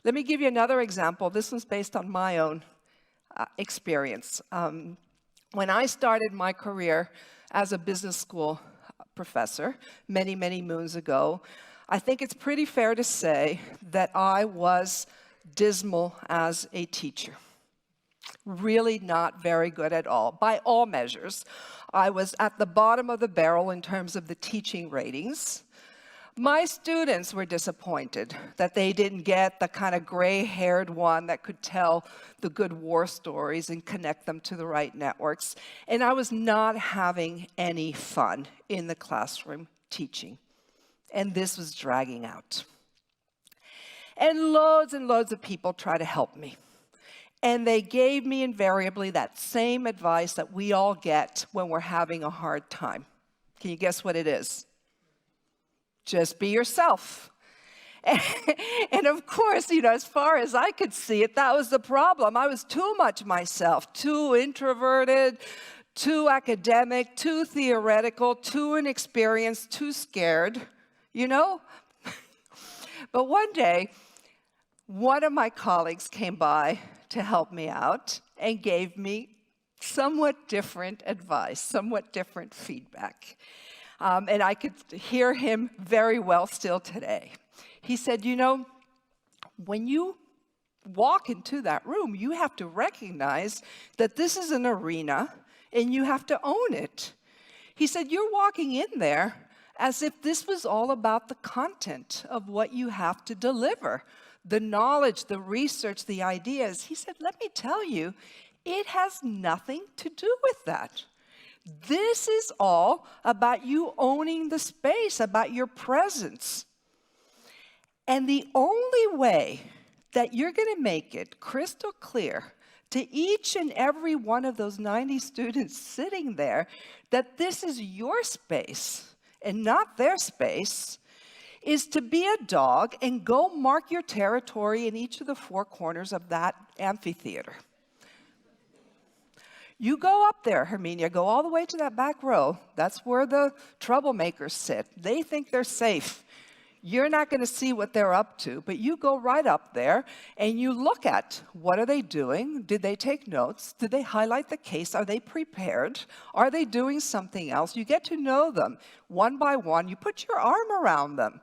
Let me give you another example. This one's based on my own experience. When I started my career as a business school professor many, many moons ago, I think it's pretty fair to say that I was dismal as a teacher. Really not very good at all, by all measures. I was at the bottom of the barrel in terms of the teaching ratings. My students were disappointed that they didn't get the kind of gray-haired one that could tell the good war stories and connect them to the right networks. And I was not having any fun in the classroom teaching. And this was dragging out. And loads of people tried to help me. And they gave me invariably that same advice that we all get when we're having a hard time. Can you guess what it is? Just be yourself. And of course, as far as I could see it, that was the problem. I was too much myself, too introverted, too academic, too theoretical, too inexperienced, too scared, But one day, one of my colleagues came by to help me out and gave me somewhat different advice, somewhat different feedback. And I could hear him very well still today. He said, when you walk into that room, you have to recognize that this is an arena and you have to own it. He said, you're walking in there as if this was all about the content of what you have to deliver, the knowledge, the research, the ideas. He said, let me tell you, it has nothing to do with that. This is all about you owning the space, about your presence. And the only way that you're going to make it crystal clear to each and every one of those 90 students sitting there that this is your space and not their space is to be a dog and go mark your territory in each of the four corners of that amphitheater. You go up there, Herminia, go all the way to that back row. That's where the troublemakers sit. They think they're safe. You're not going to see what they're up to, but you go right up there and you look at what are they doing? Did they take notes? Did they highlight the case? Are they prepared? Are they doing something else? You get to know them one by one. You put your arm around them.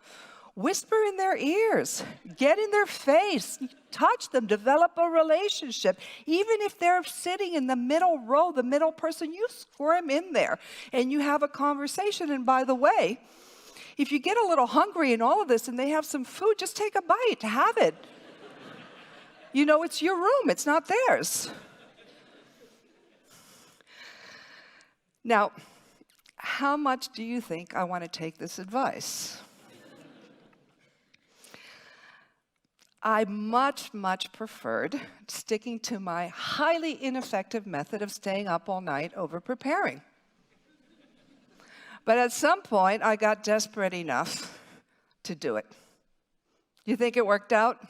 Whisper in their ears, get in their face, touch them, develop a relationship. Even if they're sitting in the middle row, the middle person, you squirm in there and you have a conversation. And by the way, if you get a little hungry in all of this and they have some food, just take a bite, have it. It's your room, it's not theirs. Now, how much do you think I want to take this advice? I much preferred sticking to my highly ineffective method of staying up all night over preparing. But at some point, I got desperate enough to do it. You think it worked out?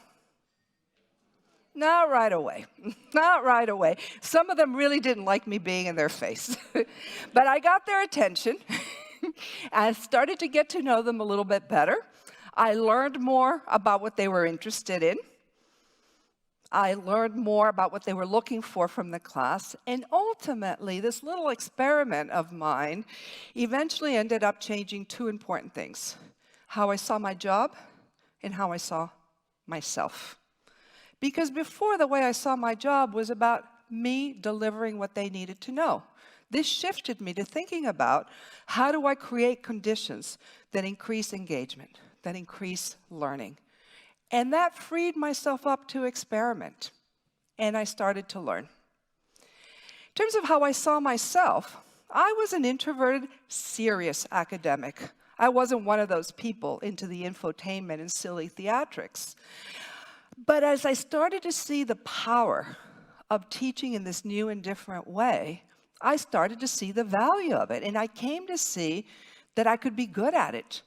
Not right away. Not right away. Some of them really didn't like me being in their face. But I got their attention. I started to get to know them a little bit better. I learned more about what they were interested in. I learned more about what they were looking for from the class. And ultimately, this little experiment of mine eventually ended up changing two important things: how I saw my job and how I saw myself. Because before, the way I saw my job was about me delivering what they needed to know. This shifted me to thinking about how do I create conditions that increase engagement, that increase learning. And that freed myself up to experiment. And I started to learn. In terms of how I saw myself, I was an introverted, serious academic. I wasn't one of those people into the infotainment and silly theatrics. But as I started to see the power of teaching in this new and different way, I started to see the value of it. And I came to see that I could be good at it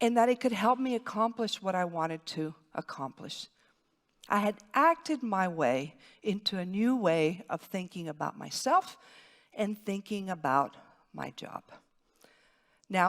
and that it could help me accomplish what I wanted to accomplish. I had acted my way into a new way of thinking about myself and thinking about my job.